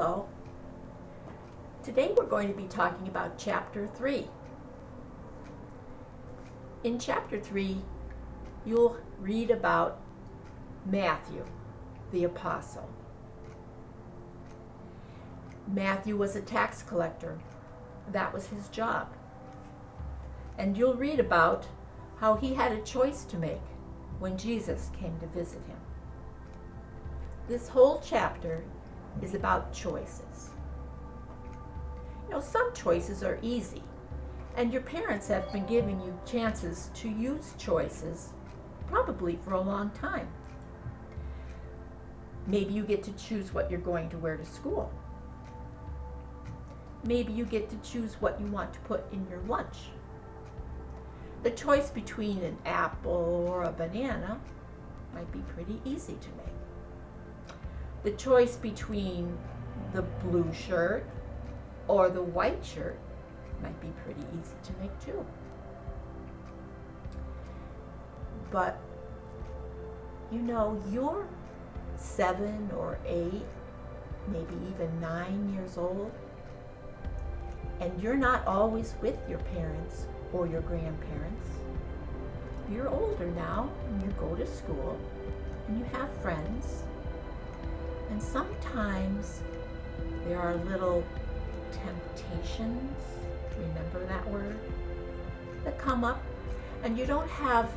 Hello. Today we're going to be talking about Chapter 3. In Chapter 3, you'll read about Matthew, the apostle. Matthew was a tax collector. That was his job. And you'll read about how he had a choice to make when Jesus came to visit him. This whole chapter is about choices. You know, some choices are easy, and your parents have been giving you chances to use choices probably for a long time. Maybe you get to choose what you're going to wear to school. Maybe you get to choose what you want to put in your lunch. The choice between an apple or a banana might be pretty easy to make. The choice between the blue shirt or the white shirt might be pretty easy to make too. But you know, you're 7 or 8, maybe even 9 years old, and you're not always with your parents or your grandparents. You're older now, and you go to school, and you have friends, and sometimes there are little temptations, remember that word, that come up, and you don't have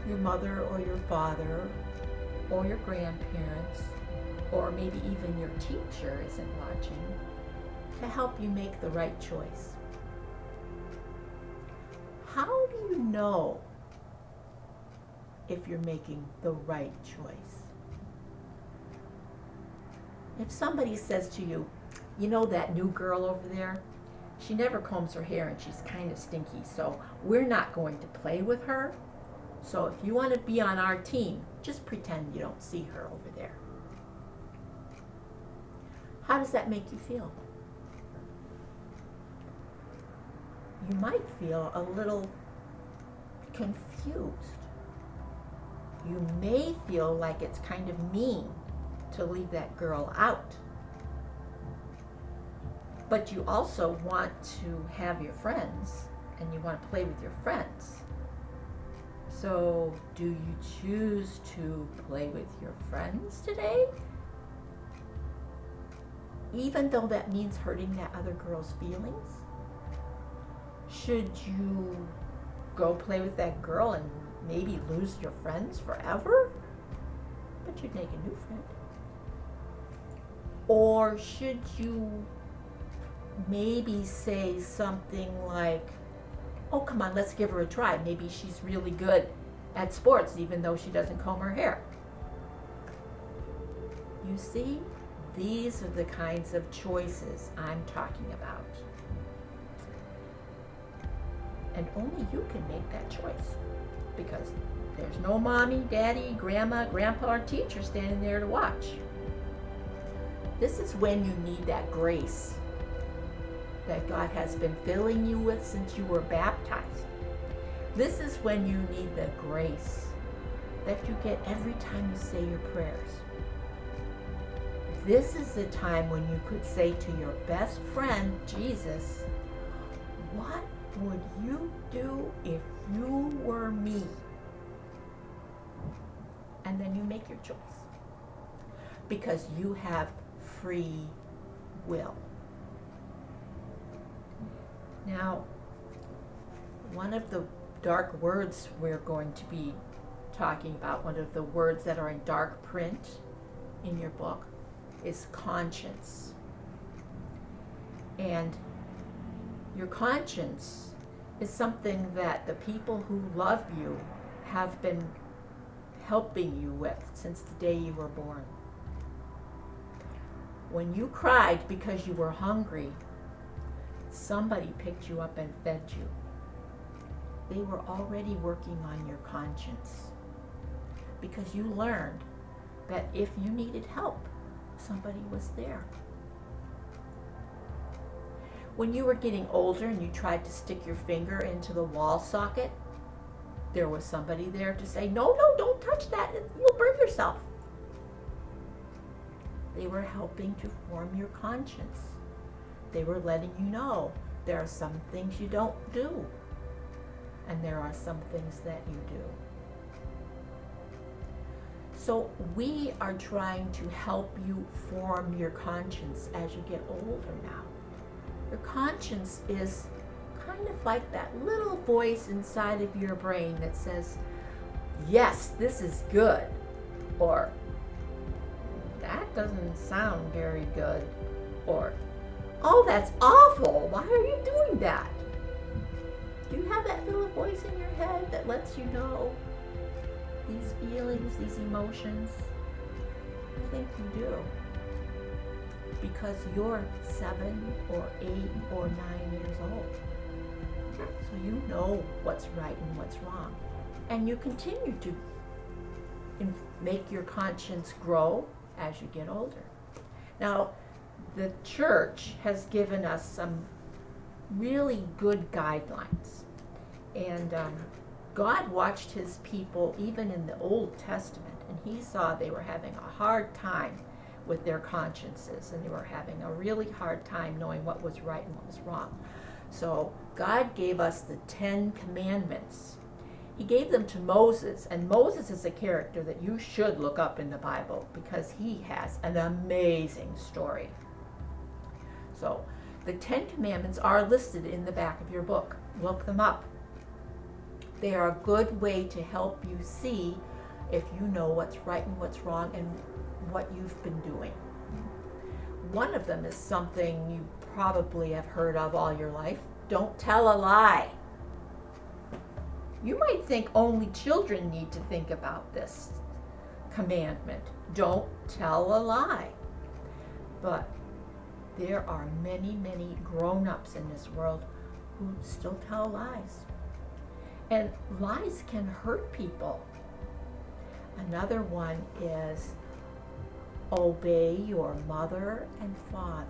your mother or your father or your grandparents, or maybe even your teacher isn't watching, to help you make the right choice. How do you know if you're making the right choice? If somebody says to you, you know that new girl over there? She never combs her hair and she's kind of stinky, so we're not going to play with her. So if you want to be on our team, just pretend you don't see her over there. How does that make you feel? You might feel a little confused. You may feel like it's kind of mean to leave that girl out. But you also want to have your friends, and you want to play with your friends. So, do you choose to play with your friends today? Even though that means hurting that other girl's feelings? Should you go play with that girl and maybe lose your friends forever? But you'd make a new friend. Or should you maybe say something like, oh, come on, let's give her a try. Maybe she's really good at sports, even though she doesn't comb her hair. You see, these are the kinds of choices I'm talking about. And only you can make that choice, because there's no mommy, daddy, grandma, grandpa, or teacher standing there to watch. This is when you need that grace that God has been filling you with since you were baptized. This is when you need the grace that you get every time you say your prayers. This is the time when you could say to your best friend, Jesus, what would you do if you were me? And then you make your choice, because you have free will. Now, one of the dark words we're going to be talking about, one of the words that are in dark print in your book, is conscience. And your conscience is something that the people who love you have been helping you with since the day you were born. When you cried because you were hungry, somebody picked you up and fed you. They were already working on your conscience, because you learned that if you needed help, somebody was there. When you were getting older and you tried to stick your finger into the wall socket, there was somebody there to say, no, don't touch that, you'll burn yourself. They were helping to form your conscience. They were letting you know there are some things you don't do, and there are some things that you do. So we are trying to help you form your conscience as you get older now. Your conscience is kind of like that little voice inside of your brain that says, yes, this is good, or that doesn't sound very good, or oh, that's awful, why are you doing that? Do you have that little voice in your head that lets you know these feelings, these emotions? I think you do. Because you're 7 or 8 or 9 years old. So you know what's right and what's wrong. And you continue to make your conscience grow as you get older. Now, the church has given us some really good guidelines. And God watched his people even in the Old Testament, and he saw they were having a hard time with their consciences, and they were having a really hard time knowing what was right and what was wrong. So God gave us the 10 Commandments. He gave them to Moses, and Moses is a character that you should look up in the Bible because he has an amazing story. So the 10 Commandments are listed in the back of your book. Look them up. They are a good way to help you see if you know what's right and what's wrong and what you've been doing. One of them is something you probably have heard of all your life. Don't tell a lie. You might think only children need to think about this commandment. Don't tell a lie. But there are many, many grown-ups in this world who still tell lies. And lies can hurt people. Another one is obey your mother and father.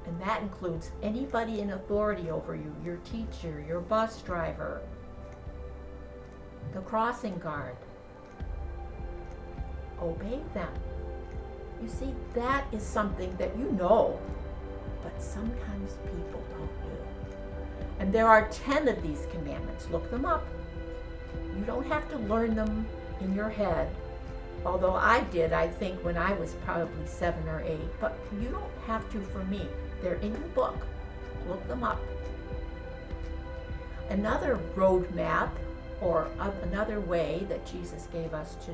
And that includes anybody in authority over you, your teacher, your bus driver, the crossing guard. Obey them. You see, that is something that you know, but sometimes people don't do. And there are 10 of these commandments. Look them up. You don't have to learn them in your head, although I did, I think, when I was probably 7 or 8, but you don't have to for me. They're in your book. Look them up. Another roadmap, or another way that Jesus gave us to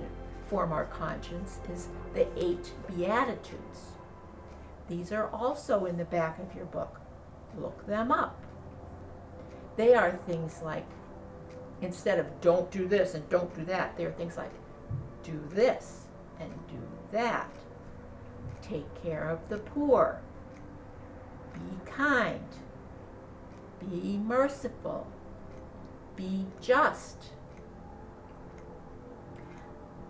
form our conscience, is the 8 Beatitudes. These are also in the back of your book. Look them up. They are things like, instead of don't do this and don't do that, they're things like do this and do that. Take care of the poor. Be kind. Be merciful. Be just.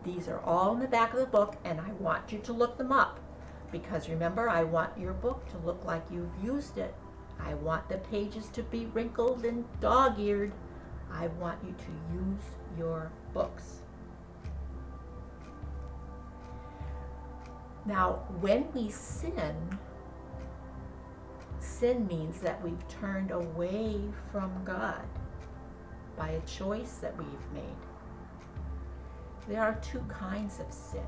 These are all in the back of the book, and I want you to look them up, because remember, I want your book to look like you've used it. I want the pages to be wrinkled and dog-eared. I want you to use your books. Now, when we sin means that we've turned away from God by a choice that we've made. There are 2 kinds of sin.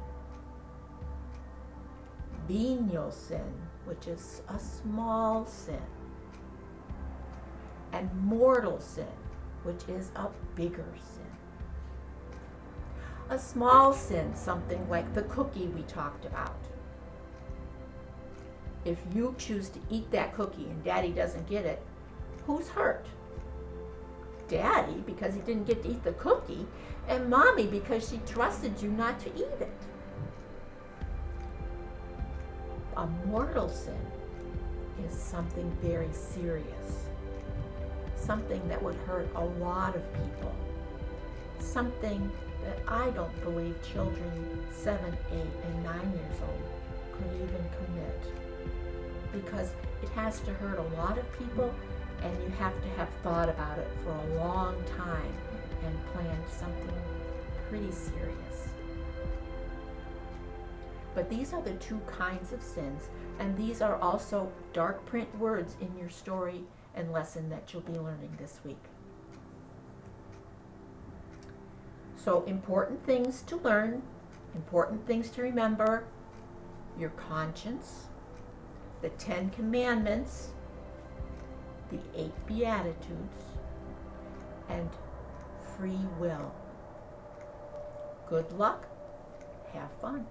Venial sin, which is a small sin, and mortal sin, which is a bigger sin. A small sin, something like the cookie we talked about. If you choose to eat that cookie and Daddy doesn't get it, who's hurt? Daddy, because he didn't get to eat the cookie, and Mommy, because she trusted you not to eat it. A mortal sin is something very serious. Something that would hurt a lot of people. Something that I don't believe children 7, 8, and 9 years old could even commit. Because it has to hurt a lot of people, and you have to have thought about it for a long time and planned something pretty serious. But these are the two kinds of sins, and these are also dark print words in your story and lesson that you'll be learning this week. So important things to learn, important things to remember: your conscience, the 10 Commandments, the 8 Beatitudes, and free will. Good luck. Have fun.